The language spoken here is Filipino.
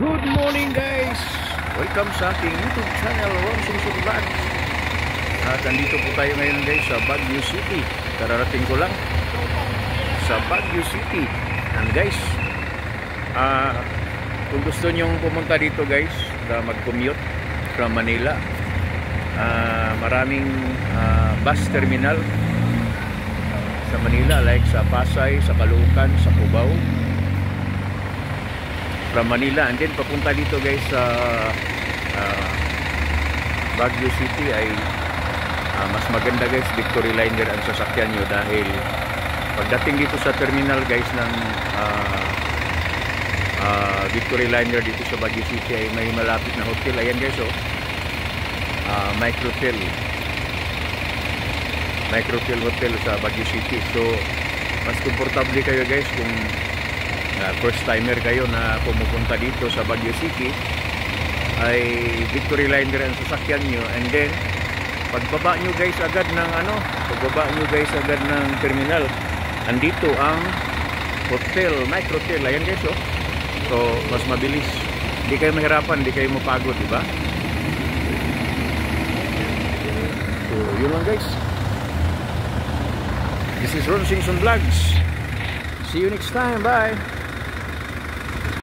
Good morning guys! Welcome sa ating YouTube channel, Ron Simpson Vlog. At nandito po tayo ngayon guys sa Baguio City. Kararating ko lang sa Baguio City. And guys, kung gusto nyong pumunta dito guys, na mag-commute from Manila, maraming bus terminal sa Manila, like sa Pasay, sa Caloocan, sa Cubao, from Manila. And then papunta dito guys sa Baguio City ay mas maganda guys, Victory Liner ang sasakyan nyo, dahil pagdating dito sa terminal guys ng Victory Liner dito sa Baguio City ay may malapit na hotel. Ayan guys, Microtel Hotel sa Baguio City. So mas komportable kayo guys kung first timer kayo na pumupunta dito sa Baguio City, ay Victory Liner ang sasakyan nyo. And then pagbaba nyo guys agad ng terminal, andito ang hotel, Microtel. Ayan guys, so mas mabilis, hindi kayo mahirapan, hindi kayo mapagod, diba? So yun lang guys. This is Ron Simpson Vlogs. See you next time. Bye.